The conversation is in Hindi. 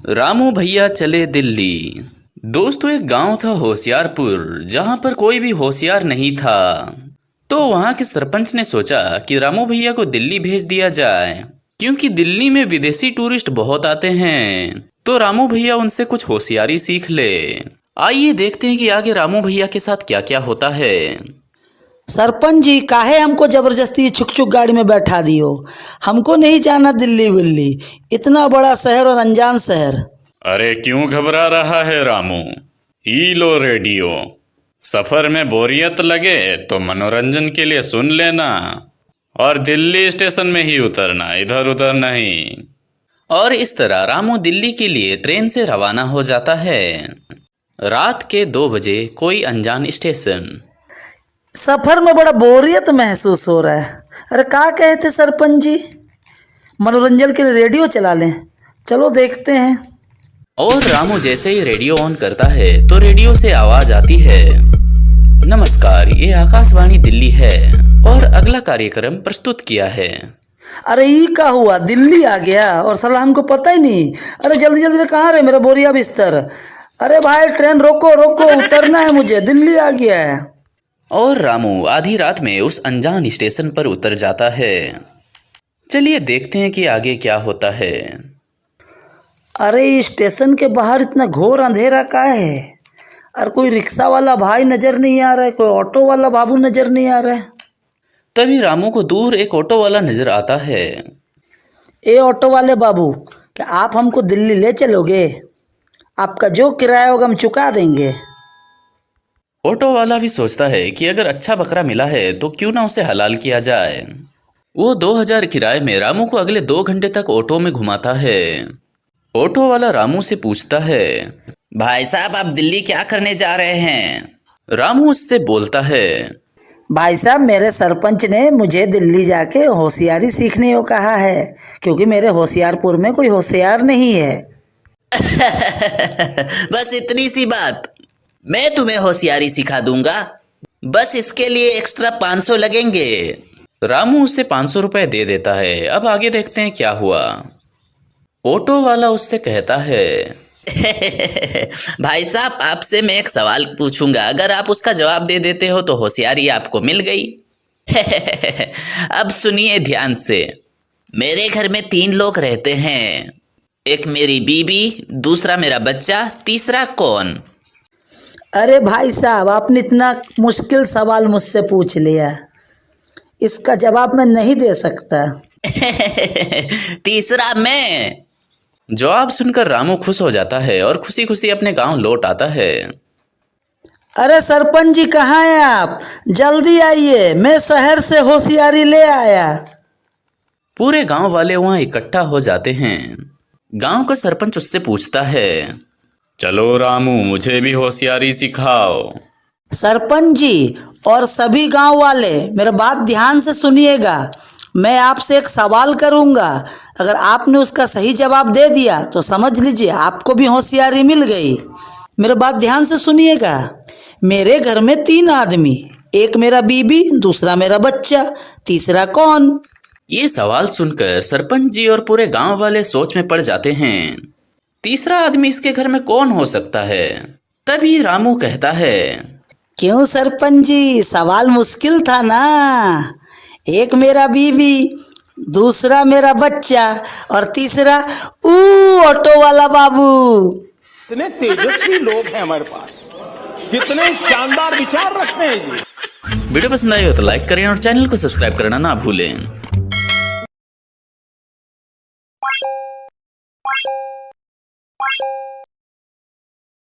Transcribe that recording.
रामू भैया चले दिल्ली। दोस्तों, एक गांव था होशियारपुर, जहां पर कोई भी होशियार नहीं था। तो वहां के सरपंच ने सोचा कि रामू भैया को दिल्ली भेज दिया जाए, क्योंकि दिल्ली में विदेशी टूरिस्ट बहुत आते हैं। तो रामू भैया उनसे कुछ होशियारी सीख ले। आइए देखते हैं कि आगे रामू भैया के साथ क्या क्या होता है। सरपंच जी, काहे हमको जबरदस्ती छुक छुक गाड़ी में बैठा दियो। हमको नहीं जाना दिल्ली विल्ली, इतना बड़ा शहर और अनजान शहर। अरे क्यों घबरा रहा है रामू? ई लो रेडियो। सफर में बोरियत लगे तो मनोरंजन के लिए सुन लेना, और दिल्ली स्टेशन में ही उतरना, इधर उधर नहीं। और इस तरह रामू दिल्ली के लिए ट्रेन से रवाना हो जाता है। रात के 2 बजे कोई अनजान स्टेशन। सफर में बड़ा बोरियत महसूस हो रहा है। अरे क्या कहे थे सरपंच जी? मनोरंजन के लिए रेडियो चला लें। चलो देखते हैं। और रामू जैसे ही रेडियो ऑन करता है तो रेडियो से आवाज आती है, नमस्कार, ये आकाशवाणी दिल्ली है और अगला कार्यक्रम प्रस्तुत किया है। अरे ये क्या हुआ, दिल्ली आ गया और साला हमको पता ही नहीं। अरे जल्दी जल्दी कहाँ रहे मेरा बोरिया बिस्तर? अरे भाई ट्रेन रोको रोको, उतरना है मुझे, दिल्ली आ गया है। और रामू आधी रात में उस अनजान स्टेशन पर उतर जाता है। चलिए देखते हैं कि आगे क्या होता है। अरे स्टेशन के बाहर इतना घोर अंधेरा का है? और कोई रिक्शा वाला भाई नजर नहीं आ रहा है, कोई ऑटो वाला बाबू नजर नहीं आ रहा है। तभी रामू को दूर एक ऑटो वाला नजर आता है। ए ऑटो वाले बाबू, क्या आप हमको दिल्ली ले चलोगे? आपका जो किराया होगा हम चुका देंगे। ऑटो वाला भी सोचता है कि अगर अच्छा बकरा मिला है तो क्यों ना उसे हलाल किया जाए। वो 2000 किराए में रामू को अगले 2 घंटे तक ऑटो में घुमाता है। ऑटो वाला रामू से पूछता है, भाई साहब, आप दिल्ली क्या करने जा रहे हैं? रामू उससे बोलता है, भाई साहब, मेरे सरपंच ने मुझे दिल्ली जाके होशियारी सीखने को कहा है, क्योंकि मेरे होशियारपुर में कोई होशियार नहीं है। बस इतनी सी बात, मैं तुम्हें होशियारी सिखा दूंगा। बस इसके लिए एक्स्ट्रा 500 लगेंगे। रामू उसे 500 रुपए दे देता है। अब आगे देखते हैं क्या हुआ। ऑटो वाला उससे कहता है, भाई साहब, आपसे मैं एक सवाल पूछूंगा, अगर आप उसका जवाब दे देते हो तो होशियारी आपको मिल गई। अब सुनिए ध्यान से। मेरे घर में 3 लोग रहते हैं, एक मेरी बीबी, दूसरा मेरा बच्चा, तीसरा कौन? अरे भाई साहब, आपने इतना मुश्किल सवाल मुझसे पूछ लिया, इसका जवाब मैं नहीं दे सकता। तीसरा मैं। जवाब सुनकर रामू खुश हो जाता है और खुशी खुशी अपने गांव लौट आता है। अरे सरपंच जी, कहाँ हैं आप? जल्दी आइए, मैं शहर से होशियारी ले आया। पूरे गांव वाले वहां इकट्ठा हो जाते हैं। गांव का सरपंच उससे पूछता है, चलो रामू, मुझे भी होशियारी सिखाओ। सरपंच जी और सभी गांव वाले, मेरा बात ध्यान से सुनिएगा। मैं आपसे एक सवाल करूंगा, अगर आपने उसका सही जवाब दे दिया तो समझ लीजिए आपको भी होशियारी मिल गई। मेरा बात ध्यान से सुनिएगा। मेरे घर में 3 आदमी, एक मेरा बीबी, दूसरा मेरा बच्चा, तीसरा कौन? ये सवाल सुनकर सरपंच जी और पूरे गांव वाले सोच में पड़ जाते हैं। तीसरा आदमी इसके घर में कौन हो सकता है? तभी रामू कहता है, क्यों सरपंच जी, सवाल मुश्किल था ना? एक मेरा बीबी, दूसरा मेरा बच्चा और तीसरा ऑटो वाला बाबू। कितने तेजस्वी लोग हैं हमारे पास, कितने शानदार विचार रखते हैं जी। वीडियो पसंद आई हो तो लाइक करें और चैनल को सब्सक्राइब करना ना भूलें।